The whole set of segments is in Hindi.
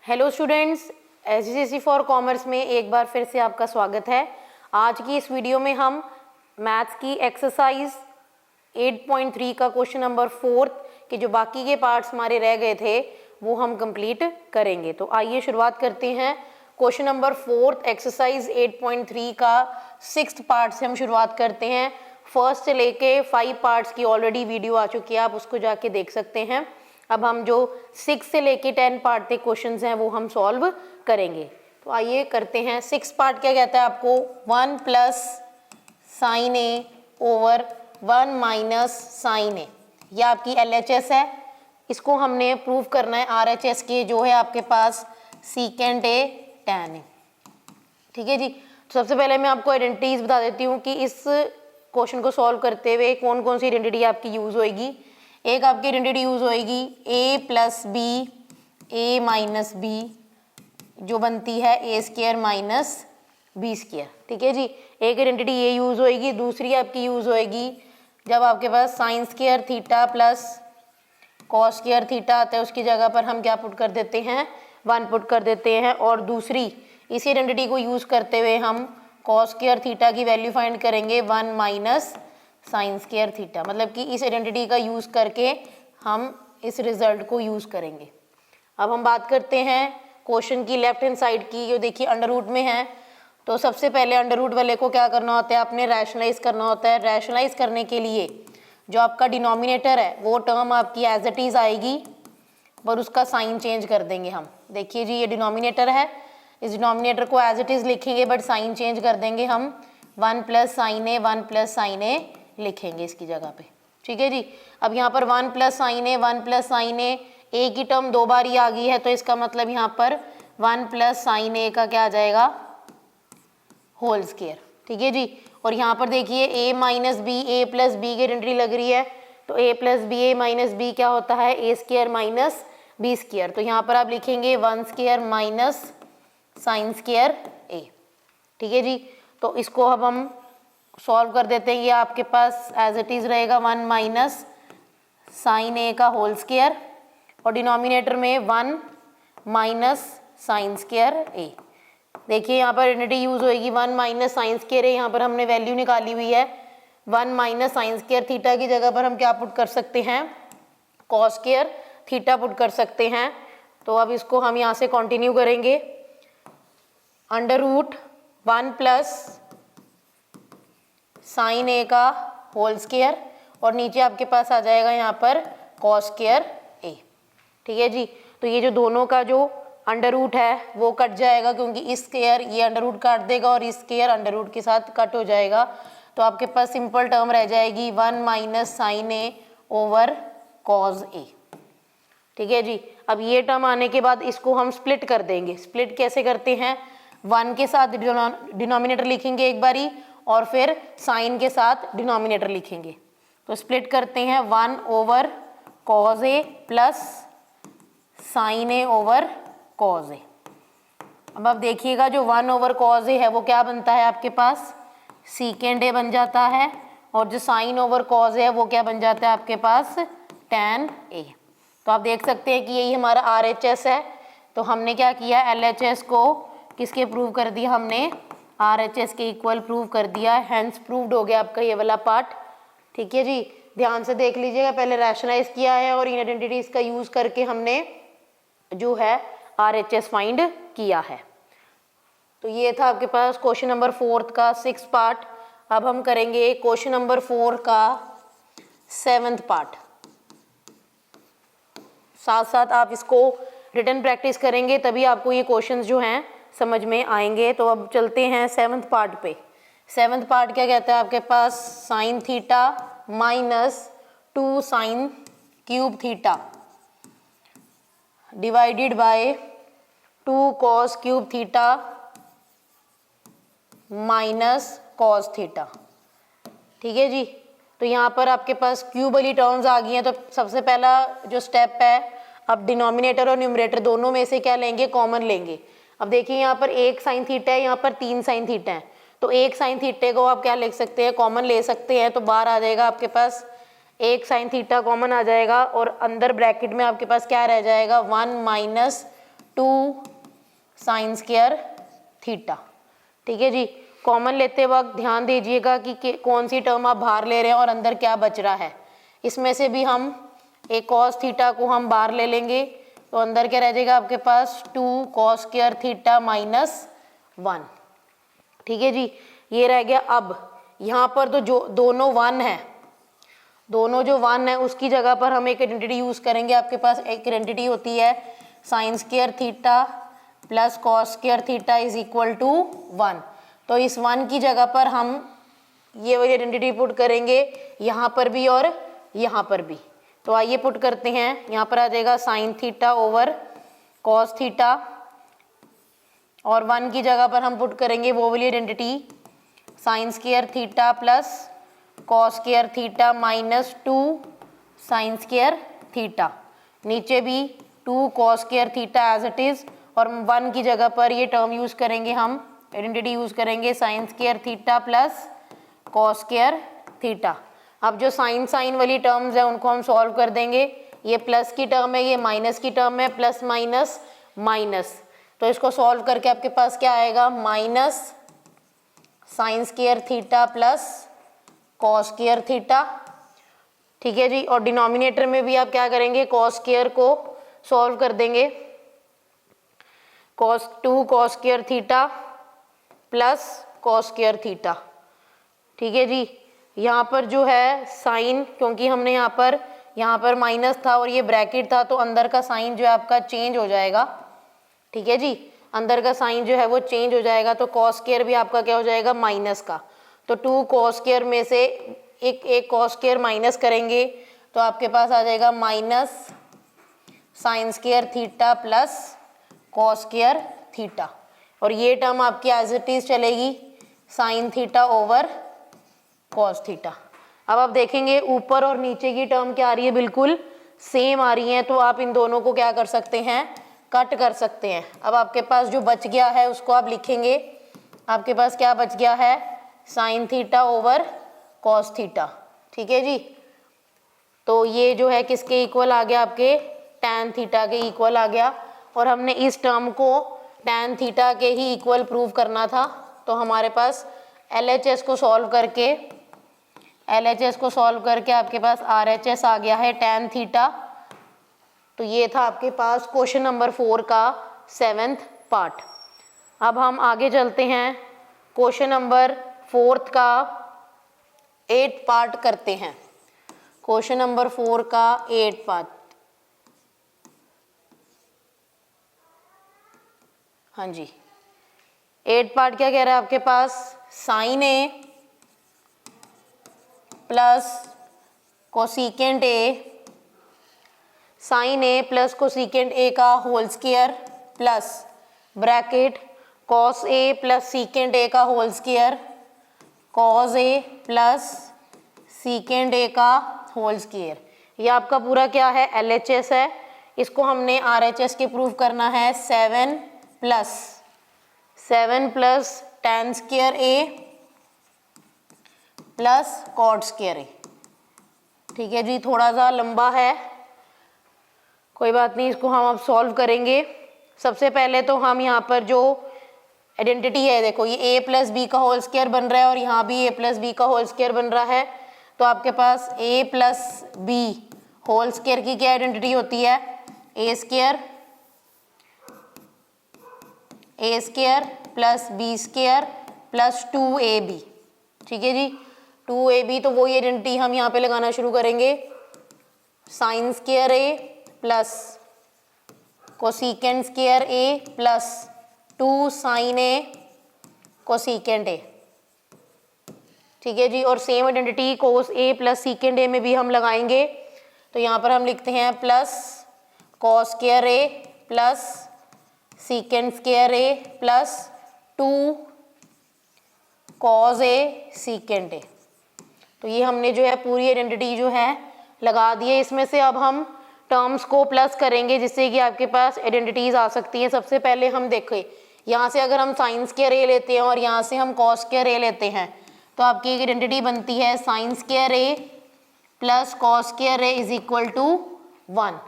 हेलो स्टूडेंट्स, एसजीसी फॉर कॉमर्स में एक बार फिर से आपका स्वागत है। आज की इस वीडियो में हम मैथ्स की एक्सरसाइज 8.3 का क्वेश्चन नंबर 4 के जो बाकी के पार्ट्स हमारे रह गए थे वो हम कंप्लीट करेंगे। तो आइए शुरुआत करते हैं। क्वेश्चन नंबर 4 एक्सरसाइज 8.3 का 6th पार्ट से हम शुरुआत करते हैं। फर्स्ट से लेके 5 पार्ट्स की ऑलरेडी वीडियो आ चुकी है, आप उसको जाके देख सकते हैं। अब हम जो 6 से लेके 10 पार्ट तक क्वेश्चंस हैं वो हम सॉल्व करेंगे। तो आइए करते हैं। 6 पार्ट क्या कहता है आपको, 1 प्लस साइन ए ओवर 1 माइनस साइन ए, यह आपकी LHS है। इसको हमने प्रूव करना है RHS के, जो है आपके पास सीकेंट ए टैन ए। ठीक है जी। तो सबसे पहले मैं आपको आइडेंटिटीज बता देती हूँ कि इस क्वेश्चन को सॉल्व करते हुए कौन कौन सी आइडेंटिटी आपकी यूज़ होएगी। एक आपकी आइडेंटिटी यूज़ होएगी a plus b a minus b, जो बनती है a square minus b square. ठीक है जी, एक आइडेंटिटी ये यूज़ होएगी। दूसरी आपकी यूज़ होएगी जब आपके पास sine square theta plus cos square theta आता है, उसकी जगह पर हम क्या पुट कर देते हैं, 1 पुट कर देते हैं। और दूसरी इसी आइडेंटिटी को यूज़ करते हुए हम कॉस स्क्वायर थीटा की वैल्यू फाइंड करेंगे 1 माइनस साइन स्क्वायर थीटा। मतलब कि इस आइडेंटिटी का यूज़ करके हम इस रिजल्ट को यूज़ करेंगे। अब हम बात करते हैं क्वेश्चन की लेफ्ट हैंड साइड की, जो देखिए अंडर रूट में है। तो सबसे पहले अंडर रूट वाले को क्या करना होता है, आपने रैशनलाइज करना होता है। रैशनलाइज करने के लिए जो आपका डिनोमिनेटर है वो टर्म आपकी एज इट इज़ आएगी, पर उसका साइन चेंज कर देंगे हम। देखिए जी, ये डिनोमिनेटर है, इस डिनोमिनेटर को एज इट इज़ लिखेंगे बट साइन चेंज कर देंगे हम। 1 प्लस साइन ए 1 प्लस साइन ए लिखेंगे इसकी जगह पे। ठीक है जी। अब यहाँ पर 1 प्लस साइन ए 1 प्लस साइन ए की टर्म 2 बार ही आ गई है, तो इसका मतलब यहाँ पर 1 प्लस साइन ए का क्या आ जाएगा, होल स्क्वायर। ठीक है जी। और यहाँ पर देखिए a minus b a plus b की आइडेंटिटी लग रही है, तो a plus b a minus b क्या होता है, a square minus b square. तो यहाँ पर आप लिखेंगे 1 स्क्वायर माइनस साइन स्क्वायर ए। ठीक है जी। तो इसको अब हम सॉल्व कर देते हैं। ये आपके पास एज इट इज़ रहेगा 1 माइनस साइन ए का होल स्क्वायर, और डिनोमिनेटर में 1 माइनस साइन स्क्वायर ए। देखिए यहाँ पर आइडेंटिटी यूज़ होएगी 1 माइनस साइन स्क्वायर ए। यहाँ पर हमने वैल्यू निकाली हुई है 1 माइनस साइन स्क्वायर थीटा की जगह पर हम क्या पुट कर सकते हैं, कॉस स्क्वायर थीटा पुट कर सकते हैं। तो अब इसको हम यहाँ से कंटिन्यू करेंगे। अंडर रूट 1 प्लस साइन ए का होल स्क्वायर, और नीचे आपके पास आ जाएगा यहाँ पर कॉस स्क्वायर ए। ठीक है जी। तो ये जो दोनों का जो अंडर रूट है वो कट जाएगा, क्योंकि इस स्क्वायर ये अंडर रूट काट देगा और इस स्क्वायर अंडर रूट के साथ कट हो जाएगा। तो आपके पास सिंपल टर्म रह जाएगी 1 minus sign A over cos A. ठीक है जी। अब ये टर्म आने के बाद इसको हम स्प्लिट कर देंगे। स्प्लिट कैसे करते हैं, 1 के साथ डिनोमिनेटर लिखेंगे एक बारी, और फिर साइन के साथ डिनोमिनेटर लिखेंगे। तो स्प्लिट करते हैं 1 over cos A plus sign A over cos A. अब आप देखिएगा जो 1 ओवर कॉस ए है वो क्या बनता है आपके पास, सीकेंड ए बन जाता है, और जो साइन ओवर कॉस ए है वो क्या बन जाता है आपके पास, टैन ए। तो आप देख सकते हैं कि यही हमारा RHS है। तो हमने क्या किया, LHS को किसके प्रूव कर दिया, हमने RHS के इक्वल प्रूव कर दिया। हैंस प्रूव्ड हो गया आपका ये वाला पार्ट। ठीक है जी। ध्यान से देख लीजिएगा, पहले रैशनलाइज किया है और इन आइडेंटिटीज का यूज करके हमने जो है RHS फाइंड किया है। तो ये था आपके पास क्वेश्चन नंबर 4 का 6 पार्ट। अब हम करेंगे क्वेश्चन नंबर 4 का 7th पार्ट। साथ साथ आप इसको रिटन प्रैक्टिस करेंगे तभी आपको ये क्वेश्चंस जो हैं समझ में आएंगे। तो अब चलते हैं 7th पार्ट पे। 7th पार्ट क्या कहता है आपके पास, sine theta minus 2 sine cube theta divided by 2 cos cube theta minus cos theta. ठीक है जी। तो यहाँ पर आपके पास क्यूब वाली टर्म्स आ गई हैं। तो सबसे पहला जो स्टेप है, अब डिनोमिनेटर और न्यूमरेटर दोनों में से क्या लेंगे, कॉमन लेंगे। अब देखिए यहाँ पर 1 साइन थीटा है, यहाँ पर 3 साइन थीटा है। तो 1 साइन थीटे को आप क्या लिख सकते हैं, कॉमन ले सकते हैं। तो बाहर आ जाएगा आपके पास 1 साइन थीटा कॉमन आ जाएगा, और अंदर ब्रैकेट में आपके पास क्या रह जाएगा, 1 माइनस 2 साइन स्क्वायर थीटा। ठीक है जी। कॉमन लेते वक्त ध्यान दीजिएगा कि कौन सी टर्म आप बाहर ले रहे हैं और अंदर क्या बच रहा है। इसमें से भी हम एक कॉस थीटा को हम बाहर ले लेंगे तो अंदर क्या रह जाएगा आपके पास 2 कॉस स्क्वायर थीटा -1। ठीक है जी, ये रह गया। अब यहाँ पर तो जो दोनों 1 है, दोनों जो 1 है उसकी जगह पर हम एक आइडेंटिटी यूज करेंगे। आपके पास एक आइडेंटिटी होती है sine square theta plus cos square theta is equal to 1। तो इस 1 की जगह पर हम ये वाली आइडेंटिटी पुट करेंगे यहाँ पर भी और यहाँ पर भी। तो आइए पुट करते हैं। यहाँ पर आ जाएगा sine theta over cos theta और 1 की जगह पर हम पुट करेंगे वो वाली identity sine square theta plus cos square theta -2 sine square theta. नीचे भी 2 cos square theta as it is और 1 की जगह पर ये टर्म यूज करेंगे, हम आइडेंटिटी यूज करेंगे sine square theta plus cos square theta. अब जो साइन वाली टर्म्स है उनको हम सॉल्व कर देंगे। ये प्लस की टर्म है, ये माइनस की टर्म है, प्लस माइनस माइनस। तो इसको सॉल्व करके आपके पास क्या आएगा minus sine square theta plus cos square theta. ठीक है जी। और डिनोमिनेटर में भी आप क्या करेंगे कॉस स्क्वायर को सॉल्व कर देंगे। 2 cos square theta plus cos square theta. ठीक है जी। यहाँ पर जो है साइन, क्योंकि हमने यहाँ पर माइनस था और ये ब्रैकेट था तो अंदर का साइन जो है आपका चेंज हो जाएगा। ठीक है जी, अंदर का साइन जो है वो चेंज हो जाएगा। तो कॉस स्क्वायर भी आपका क्या हो जाएगा माइनस का। तो 2 कॉस स्क्वायर में से एक कॉस स्क्वायर माइनस करेंगे तो आपके पास आ जाएगा minus sine square theta plus cos square theta. और ये टर्म आपकी एज इट इज चलेगी sine theta over cos theta. अब आप देखेंगे ऊपर और नीचे की टर्म क्या आ रही है, बिल्कुल सेम आ रही है। तो आप इन दोनों को क्या कर सकते हैं, कट कर सकते हैं। अब आपके पास जो बच गया है उसको आप लिखेंगे। आपके पास क्या बच गया है sine theta over cos theta. ठीक है जी। तो ये जो है किसके इक्वल आ गया, आपके टैन थीटा के इक्वल आ गया। और हमने इस टर्म को टैन थीटा के ही इक्वल प्रूव करना था। तो हमारे पास LHS को सॉल्व करके आपके पास RHS आ गया है टैन थीटा। तो ये था आपके पास क्वेश्चन नंबर 4 का 7th पार्ट। अब हम आगे चलते हैं, क्वेश्चन नंबर 4 का 8th पार्ट करते हैं। क्वेश्चन नंबर 4 का 8th पार्ट। हाँ जी, 8th पार्ट क्या कह रहा है आपके पास, sine A plus cosecant A, sine A plus cosecant A का whole square plus bracket cos A plus secant A का whole square, cos A plus secant A का होल स्क्वायर। ये आपका पूरा क्या है LHS है। इसको हमने RHS के प्रूव करना है 7 plus tan square a plus cot square ए। ठीक है जी, थोड़ा सा लंबा है, कोई बात नहीं, इसको हम अब सॉल्व करेंगे। सबसे पहले तो हम यहाँ पर जो आइडेंटिटी है, देखो ये a प्लस बी का होल स्क्वायर बन रहा है और यहाँ भी a प्लस बी का होल स्क्वायर बन रहा है। तो आपके पास a plus b whole square की क्या आइडेंटिटी होती है, a square plus b square plus 2ab। ठीक है जी, 2ab। तो वही आइडेंटिटी हम यहाँ पे लगाना शुरू करेंगे, sine square a plus cosecant square a plus 2 sine a cosecant a. ठीक है जी, और same identity cos a plus secant a में भी हम लगाएंगे। तो यहाँ पर हम लिखते हैं plus cos square a plus secant square a plus 2 cos A secant A. तो ये हमने जो है पूरी आइडेंटिटी जो है लगा दी है। इसमें से अब हम टर्म्स को प्लस करेंगे जिससे कि आपके पास आइडेंटिटीज आ सकती हैं। सबसे पहले हम देखें, यहाँ से अगर हम साइन स्क्वायर ए लेते हैं और यहाँ से हम कॉस स्क्वायर ए लेते हैं तो आपकी एक आइडेंटिटी बनती है sine square a plus cos square A is equal to 1।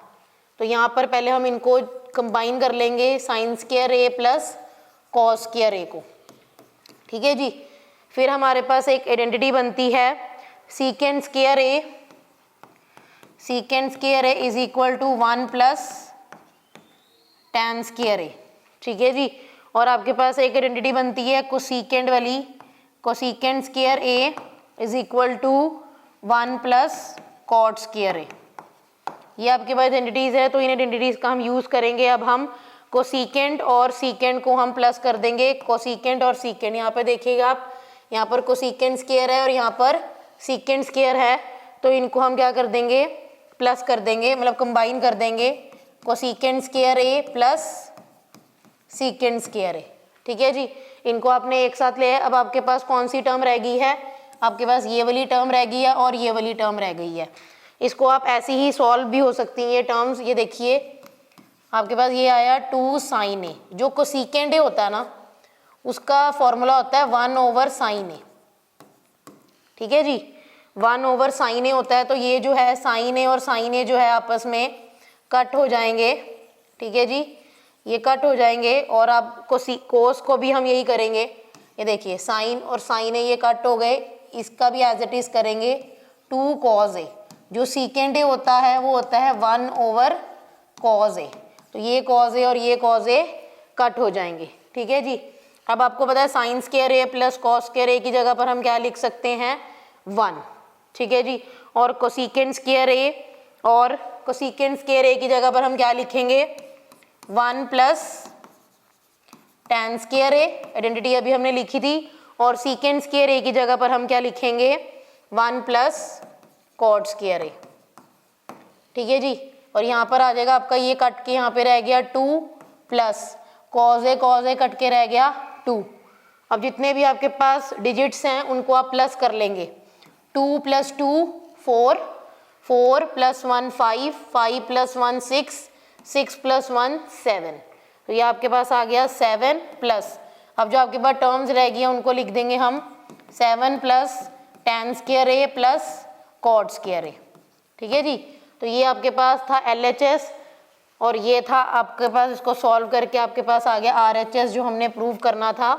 तो यहाँ पर पहले हम इनको कंबाइन कर लेंगे sign square a plus cos square ए को। ठीक है जी। फिर हमारे पास एक आइडेंटिटी बनती है secant square A, secant square A is equal to 1 plus tan square ए। ठीक है जी। और आपके पास एक आइडेंटिटी बनती है कोसीकेंड वाली, cosecant square A is equal to 1 plus cot square A. ये आपके पास आइडेंटिटीज है, तो इन आइडेंटिटीज का हम यूज करेंगे। अब हम कोसीकेंड और सीकेंड को हम प्लस कर देंगे, कोसीकेंड और सीकेंड। यहाँ पे देखिएगा आप, यहाँ पर कोसीकेंड स्क्वायर है और यहाँ पर सीकेंड स्क्वायर है, तो इनको हम क्या कर देंगे, प्लस कर देंगे, मतलब कंबाइन कर देंगे, कोसीकेंड स्क्वायर ए प्लस सीकेंड स्क्वायर ए। ठीक है जी। इनको आपने एक साथ लिया। अब आपके पास कौन सी टर्म रह गई है, आपके पास ये वाली टर्म रह गई है और ये वाली टर्म रह गई है। इसको आप ऐसे ही सॉल्व भी हो सकती हैं ये टर्म्स। ये देखिए आपके पास ये आया 2 साइन ए, जो कोसीकेंड ए होता है ना उसका फॉर्मूला होता है 1 ओवर साइन ए। ठीक है जी, 1 ओवर साइन ए होता है। तो ये जो है साइन ए और साइन ए जो है आपस में कट हो जाएंगे। ठीक है जी, ये कट हो जाएंगे। और आप कोस को भी हम यही करेंगे। ये देखिए साइन और साइन ए ये कट हो गए, इसका भी एज इट इज करेंगे 2 कॉज ए। जो सीकेंड ए होता है वो होता है 1 ओवर कॉज ए, तो ये कॉज ए और ये कॉज ए कट हो जाएंगे। ठीक है जी। अब आपको पता है sine square a plus cos square ए की जगह पर हम क्या लिख सकते हैं, 1। ठीक है जी। और कोसीकेंड स्क्वायर ए और कोसीकेंड स्क्वायर ए की जगह पर हम क्या लिखेंगे, 1 प्लस tan स्क्वायर ए, आइडेंटिटी अभी हमने लिखी थी। और सीकेंड स्क्वायर ए की जगह पर हम क्या लिखेंगे, 1 प्लस कॉट स्क्वायर ए। ठीक है जी। और यहाँ पर आ जाएगा आपका ये कट के यहाँ पे रह गया 2 प्लस कॉज ए कट के रह गया 2। अब जितने भी आपके पास डिजिट्स हैं उनको आप प्लस कर लेंगे। 2 प्लस 2 4, 4 प्लस 1 5, 5 प्लस 1 6, 6 प्लस 1 7। तो ये आपके पास आ गया 7 प्लस, अब जो आपके पास टर्म्स रह गई हैं उनको लिख देंगे हम 7 plus tan square a plus cot square ए। ठीक है जी। तो ये आपके पास था LHS और ये था आपके पास, इसको सॉल्व करके आपके पास आ गया RHS जो हमने प्रूव करना था।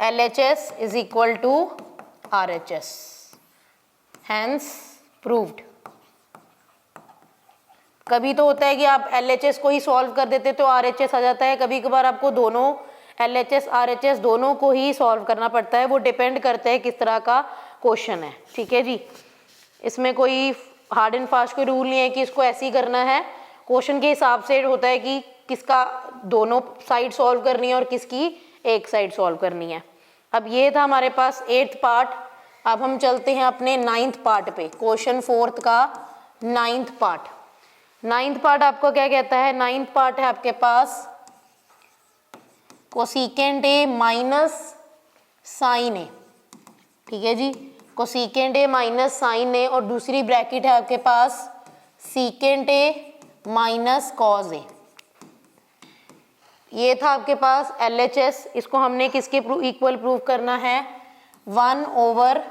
LHS is equal to RHS, hence proved. कभी तो होता है कि आप LHS को ही सॉल्व कर देते तो RHS आ जाता है, कभी कभार आपको दोनों LHS RHS दोनों को ही सॉल्व करना पड़ता है। वो डिपेंड करता है किस तरह का क्वेश्चन है। ठीक है जी। इसमें कोई हार्ड एंड फास्ट कोई रूल नहीं है कि इसको ऐसे ही करना है। क्वेश्चन के हिसाब से होता है कि किसका दोनों साइड सॉल्व करनी है और किसकी एक साइड सॉल्व करनी है। अब ये था हमारे पास 8th पार्ट। अब हम चलते हैं अपने 9th पार्ट पे, क्वेश्चन 4th का 9th पार्ट। 9th पार्ट आपको क्या कहता है, 9th पार्ट है आपके पास कोसीकेंड ए माइनस साइन ए। ठीक है जी, कोसीकेंड ए माइनस साइन ए और दूसरी ब्रैकेट है आपके पास सीकेंड ए माइनस कॉज ए। ये था आपके पास LHS। इसको हमने किसके इक्वल प्रूव करना है, 1 over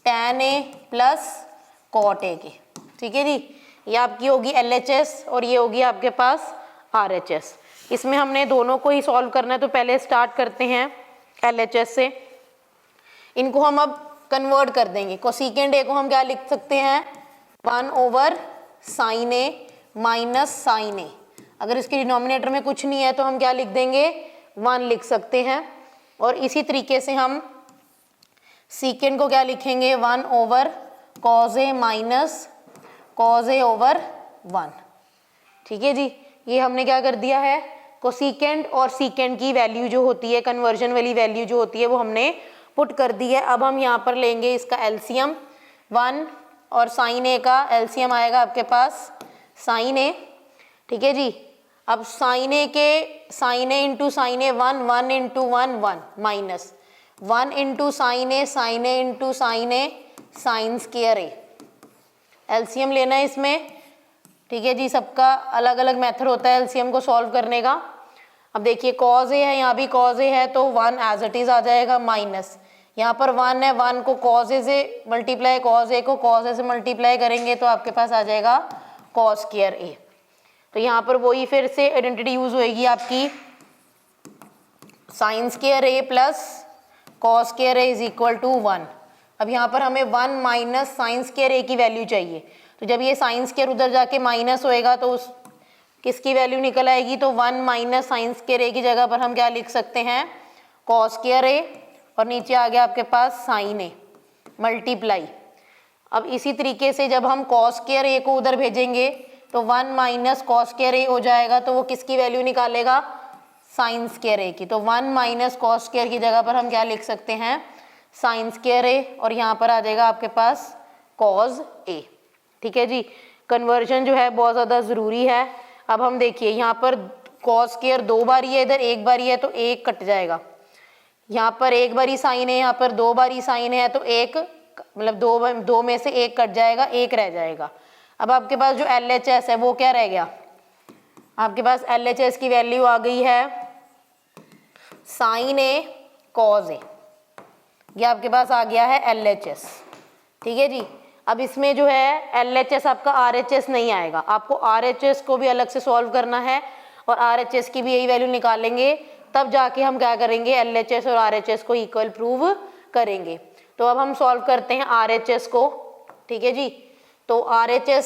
tan a plus cot a के। ठीक है जी। ये आपकी होगी LHS और ये होगी आपके पास RHS। इसमें हमने दोनों को ही सॉल्व करना है, तो पहले स्टार्ट करते हैं LHS से। इनको हम अब कन्वर्ट कर देंगे। कोसीकेंड ए को हम क्या लिख सकते हैं, 1 ओवर साइन ए माइनस साइन ए। अगर इसके डिनोमिनेटर में कुछ नहीं है तो हम क्या लिख देंगे, 1 लिख सकते हैं। और इसी तरीके से हम सीकेंड को क्या लिखेंगे, 1 ओवर कॉज ए माइनस कॉज ए ओवर 1। ठीक है जी। ये हमने क्या कर दिया है, कोसीकेंड और सीकेंड की वैल्यू जो होती है, कन्वर्जन वाली वैल्यू जो होती है वो हमने पुट कर दी है। अब हम यहाँ पर लेंगे इसका एलसीएम, 1 और साइन ए का एलसीएम आएगा आपके पास साइन ए। ठीक है जी। अब साइन ए के साइन ए इंटू साइन ए 1, 1 इंटू 1 1 माइनस 1 इंटू साइन ए इंटू साइन ए साइन स्क्वायर ए। एलसीएम लेना है इसमें। ठीक है जी। सबका अलग अलग मेथड होता है एलसीएम को सॉल्व करने का। अब देखिए कॉज ए है, यहाँ भी कॉज ए है तो 1 एज इट इज आ जाएगा माइनस, यहाँ पर 1 है, 1 को कॉज ए से मल्टीप्लाई, कॉज ए को कॉज ए से मल्टीप्लाई करेंगे तो आपके पास आ जाएगा कॉस स्क्वायर ए। तो यहाँ पर वही फिर से आइडेंटिटी यूज होएगी आपकी, sine square a plus cos square A is equal to 1। अब यहाँ पर हमें 1 माइनस साइन स्क्वायर ए की वैल्यू चाहिए, तो जब ये साइन स्क्वायर उधर जाके माइनस होएगा तो उस किसकी वैल्यू निकल आएगी, तो 1 माइनस साइन स्क्वायर ए की जगह पर हम क्या लिख सकते हैं, कॉस स्क्वायर ए, और नीचे आ गया आपके पास साइन ए मल्टीप्लाई। अब इसी तरीके से जब हम कॉस स्क्वायर ए को उधर भेजेंगे तो 1 माइनस कॉस स्क्वायर ए हो जाएगा, तो वो किसकी वैल्यू निकालेगा, साइन स्क्वायर ए की। तो 1 माइनस कॉस स्क्वायर की जगह पर हम क्या लिख सकते हैं, साइन स्क्वायर ए, और यहाँ पर आ जाएगा आपके पास कॉस ए। ठीक है जी, कन्वर्जन जो है बहुत ज़्यादा ज़रूरी है। अब हम देखिए यहाँ पर कॉस स्क्वायर 2 बार ही है, इधर 1 बार ही है, तो 1 कट जाएगा। यहाँ पर 1 बार ही साइन है, यहाँ पर 2 बार ही साइन है, तो 1 मतलब 2 में से 1 कट जाएगा, 1 रह जाएगा। अब आपके पास जो LHS है वो क्या रह गया, आपके पास LHS की वैल्यू आ गई है साइन ए कॉस ए, ये आपके पास आ गया है LHS। ठीक है जी, अब इसमें जो है LHS आपका RHS नहीं आएगा, आपको RHS को भी अलग से सॉल्व करना है और RHS की भी यही वैल्यू निकालेंगे, तब जाके हम क्या करेंगे, LHS और RHS को इक्वल प्रूव करेंगे। तो अब हम सॉल्व करते हैं RHS को। ठीक है जी, तो RHS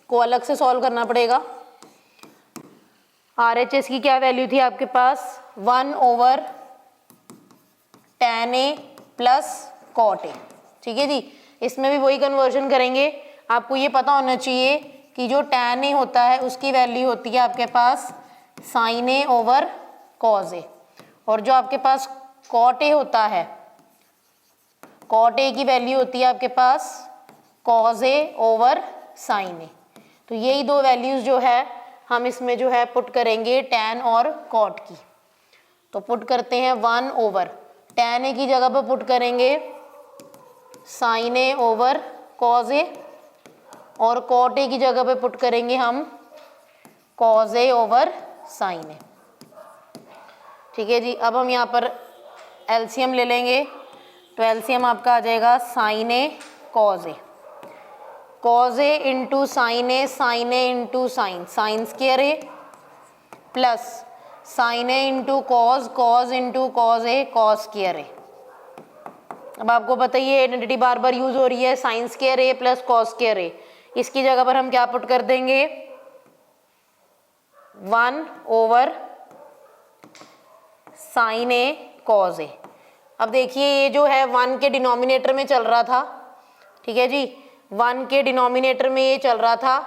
को अलग से सॉल्व करना पड़ेगा। RHS की क्या वैल्यू थी आपके पास, 1/tan A plus cot A। ठीक है जी, इसमें भी वही कन्वर्जन करेंगे। आपको ये पता होना चाहिए कि जो tan A होता है उसकी वैल्यू होती है आपके पास sin A over cos A, और जो आपके पास cot A होता है, cot A की वैल्यू होती है आपके पास cos A over sin A। तो यही दो वैल्यूज जो है हम इसमें जो है पुट करेंगे tan और cot की। तो पुट करते हैं 1 ओवर tan A की जगह पर पुट करेंगे sin A over cos A, और cot A की जगह पे पुट करेंगे हम cos A over sin A। ठीक है जी, अब हम यहाँ पर LCM ले लेंगे, तो LCM आपका आ जाएगा sin A cos A, cos A into sin A, sin A into sine square A, plus sin A into cos, cos into cos A, cos square A। अब आपको पता ही है आइडेंटिटी बार बार यूज हो रही है, sine square A plus cos square A, इसकी जगह पर हम क्या पुट कर देंगे, 1 over sin A cos A। अब देखिए ये जो है 1 के डिनोमिनेटर में चल रहा था। ठीक है जी, 1 के डिनोमिनेटर में ये चल रहा था,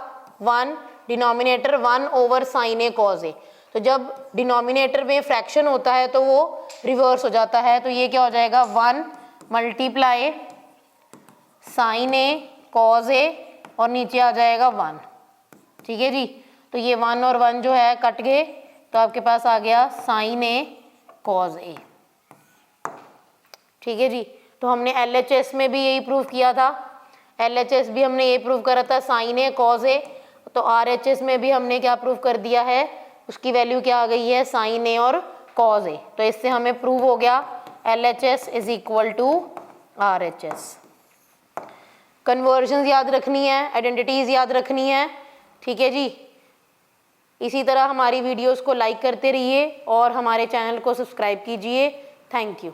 1 denominator 1 over sin A cos A। तो जब डिनोमिनेटर में फ्रैक्शन होता है तो वो रिवर्स हो जाता है, तो ये क्या हो जाएगा, 1 multiply sin A cos A, और नीचे आ जाएगा 1। ठीक है जी, तो ये 1 और 1 जो है कट गए, तो आपके पास आ गया sin A cos A। ठीक है जी, तो हमने LHS में भी यही प्रूव किया था, LHS भी हमने ये प्रूव करा था sin A cos A, तो RHS में भी हमने क्या प्रूव कर दिया है, उसकी वैल्यू क्या आ गई है, sin A और cos A। तो इससे हमें प्रूव हो गया LHS is equal to RHS। Conversion याद रखनी है, आइडेंटिटीज याद रखनी है। ठीक है जी, इसी तरह हमारी वीडियोस को लाइक करते रहिए और हमारे चैनल को सब्सक्राइब कीजिए। Thank you.